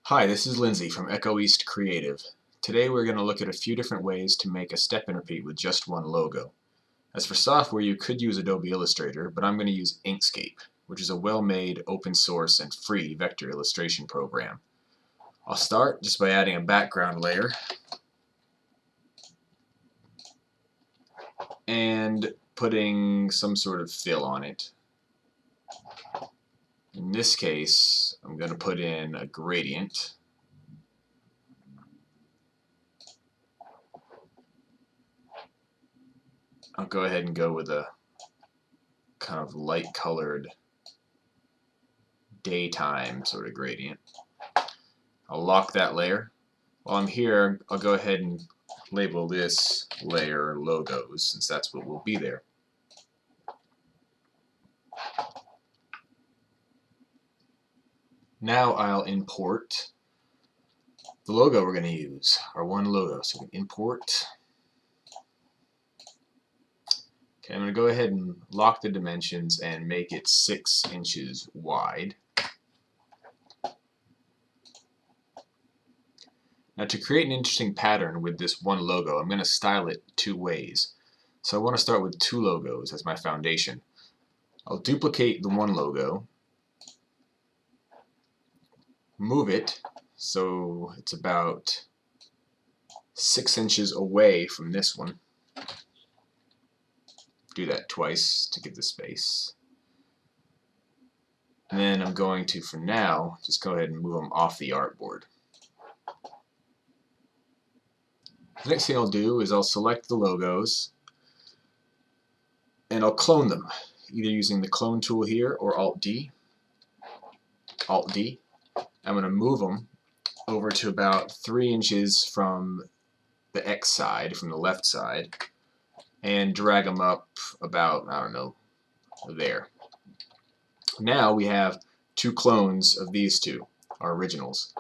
Hi, this is Lindsay from Echo East Creative. Today we're going to look at a few different ways to make a step and repeat with just one logo. As for software, you could use Adobe Illustrator, but I'm going to use Inkscape, which is a well-made, open source, and free vector illustration program. I'll start just by adding a background layer and putting some sort of fill on it. In this case, I'm going to put in a gradient. I'll go ahead and go with a kind of light colored daytime sort of gradient. I'll lock that layer. While I'm here, I'll go ahead and label this layer logos, since that's what will be there. Now I'll import the logo we're going to use, our one logo. So we import. Okay, I'm going to go ahead and lock the dimensions and make it 6 inches wide. Now to create an interesting pattern with this one logo, I'm going to style it two ways. So I want to start with two logos as my foundation. I'll duplicate the one logo, move it so it's about 6 inches away from this one. Do that twice to give the space. And then I'm going to, for now, just go ahead and move them off the artboard. The next thing I'll do is I'll select the logos and I'll clone them, either using the clone tool here or Alt-D. Alt-D. I'm going to move them over to about 3 inches from the X side, from the left side, and drag them up about, I don't know, there. Now we have two clones of these two, our originals.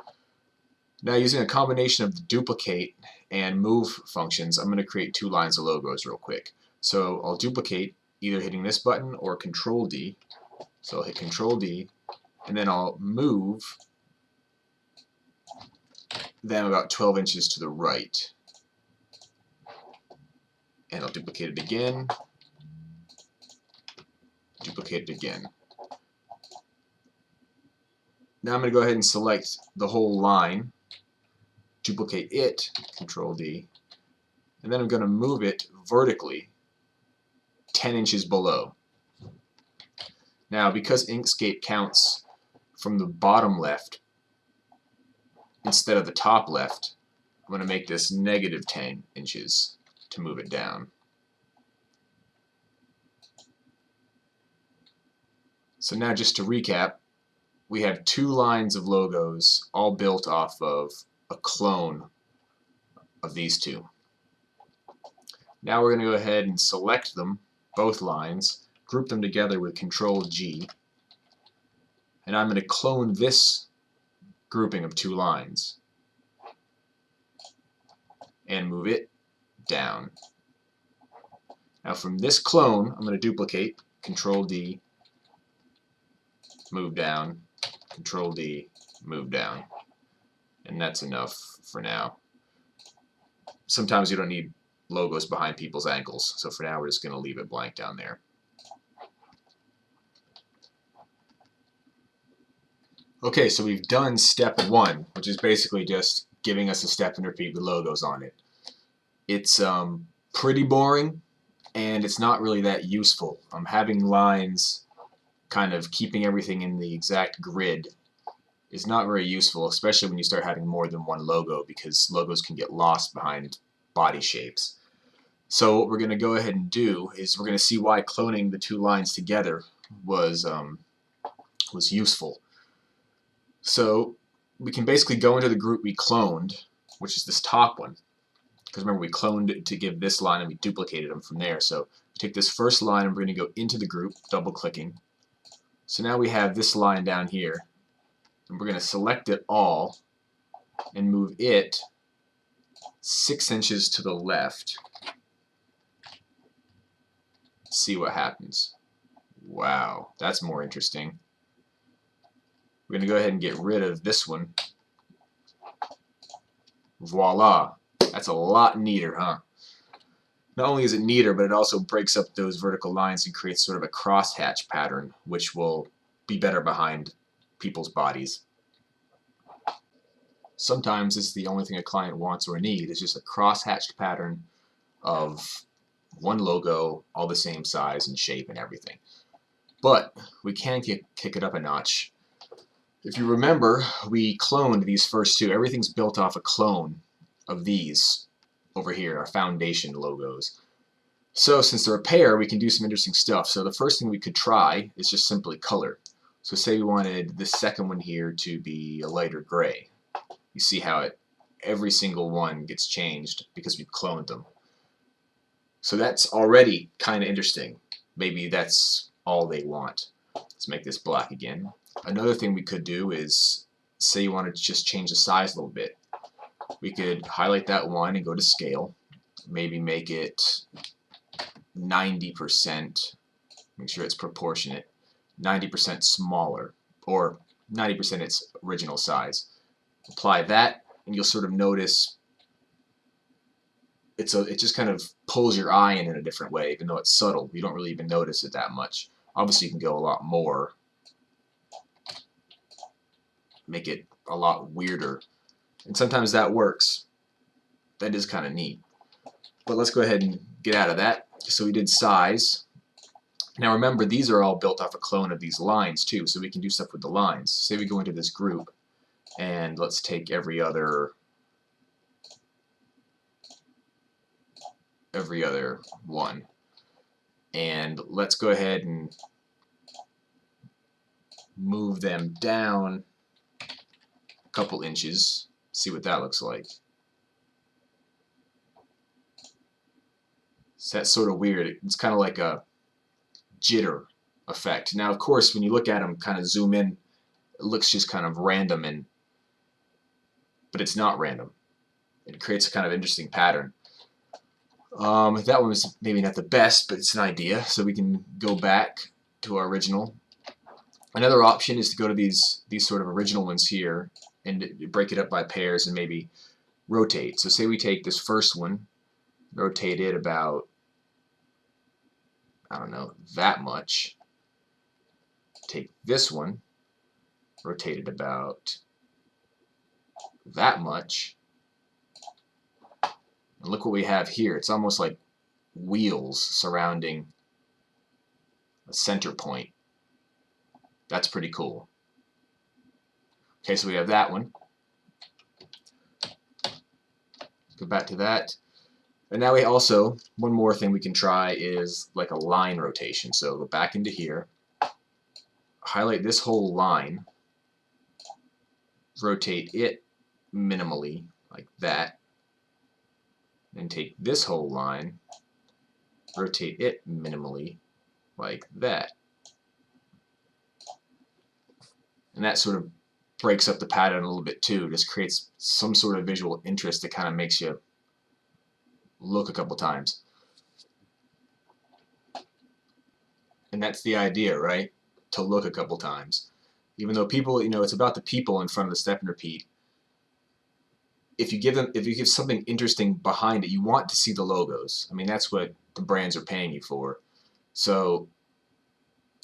Now using a combination of the duplicate and move functions, I'm going to create two lines of logos real quick. So I'll duplicate either hitting this button or Control D. So I'll hit Control D and then I'll move them about 12 inches to the right. And I'll duplicate it again, duplicate it again. Now I'm going to go ahead and select the whole line, duplicate it, Control D, and then I'm going to move it vertically 10 inches below. Now because Inkscape counts from the bottom left instead of the top left, I'm going to make this negative 10 inches to move it down. So now just to recap, we have two lines of logos all built off of a clone of these two. Now we're going to go ahead and select them, both lines, group them together with Control G, and I'm going to clone this grouping of two lines and move it down. Now from this clone, I'm going to duplicate, Control D, move down, Control D, move down. And that's enough for now. Sometimes you don't need logos behind people's ankles, so for now we're just going to leave it blank down there. Okay, so we've done step one, which is basically just giving us a step and repeat with logos on it. It's pretty boring, and it's not really that useful. Having lines kind of keeping everything in the exact grid is not very useful, especially when you start having more than one logo, because logos can get lost behind body shapes. So what we're going to go ahead and do is we're going to see why cloning the two lines together was useful. So we can basically go into the group we cloned, which is this top one, because remember we cloned it to give this line and we duplicated them from there. So we take this first line and we're going to go into the group, double clicking. So now we have this line down here, and we're going to select it all and move it 6 inches to the left. See what happens. Wow, that's more interesting. We're going to go ahead and get rid of this one Voila! That's a lot neater, huh? Not only is it neater, but it also breaks up those vertical lines and creates sort of a crosshatch pattern, which will be better behind people's bodies. Sometimes this is the only thing a client wants or needs, is just a crosshatched pattern of one logo, all the same size and shape and everything. But we can kick it up a notch. If you remember, we cloned these first two. Everything's built off a clone of these over here, our foundation logos. So since they're a pair, we can do some interesting stuff. So the first thing we could try is just simply color. So say we wanted this second one here to be a lighter gray. You see how every single one gets changed because we've cloned them. So that's already kind of interesting. Maybe that's all they want. Let's make this black again. Another thing we could do is, say you wanted to just change the size a little bit. We could highlight that one and go to scale. Maybe make it 90%, make sure it's proportionate, 90% smaller, or 90% its original size. Apply that, and you'll sort of notice it just kind of pulls your eye in a different way, even though it's subtle. You don't really even notice it that much. Obviously, you can go a lot more, make it a lot weirder, and sometimes that works. That is kind of neat. But let's go ahead and get out of that. So we did size. Now remember, these are all built off a clone of these lines too, so we can do stuff with the lines. Say we go into this group, and let's take every other one, and let's go ahead and move them down a couple inches, see what that looks like. So that's sort of weird. It's kind of like a jitter effect. Now of course when you look at them, kind of zoom in, it looks just kind of random, but it's not random. It creates a kind of interesting pattern. That one was maybe not the best, but it's an idea, so we can go back to our original. Another option is to go to these sort of original ones here and break it up by pairs and maybe rotate. So say we take this first one, rotate it about, I don't know, that much. Take this one, rotate it about that much. And look what we have here. It's almost like wheels surrounding a center point. That's pretty cool. Okay, so we have that one. Go back to that. And now we also, one more thing we can try is like a line rotation. So go back into here, highlight this whole line, rotate it minimally like that, and take this whole line, rotate it minimally like that. And that sort of breaks up the pattern a little bit too, just creates some sort of visual interest that kind of makes you look a couple times. And that's the idea, right? To look a couple times. Even though people, it's about the people in front of the step and repeat. If you give something interesting behind it, you want to see the logos. I mean, that's what the brands are paying you for. So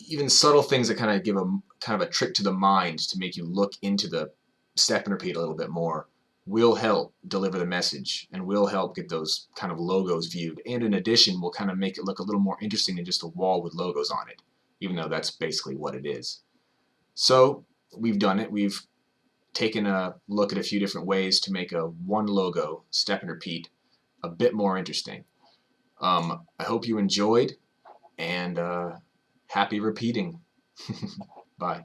even subtle things that kind of give a kind of a trick to the mind to make you look into the step and repeat a little bit more will help deliver the message and will help get those kind of logos viewed. And in addition, will kind of make it look a little more interesting than just a wall with logos on it, even though that's basically what it is. So we've done it. We've taken a look at a few different ways to make a one logo step and repeat a bit more interesting. I hope you enjoyed, and happy repeating. Bye.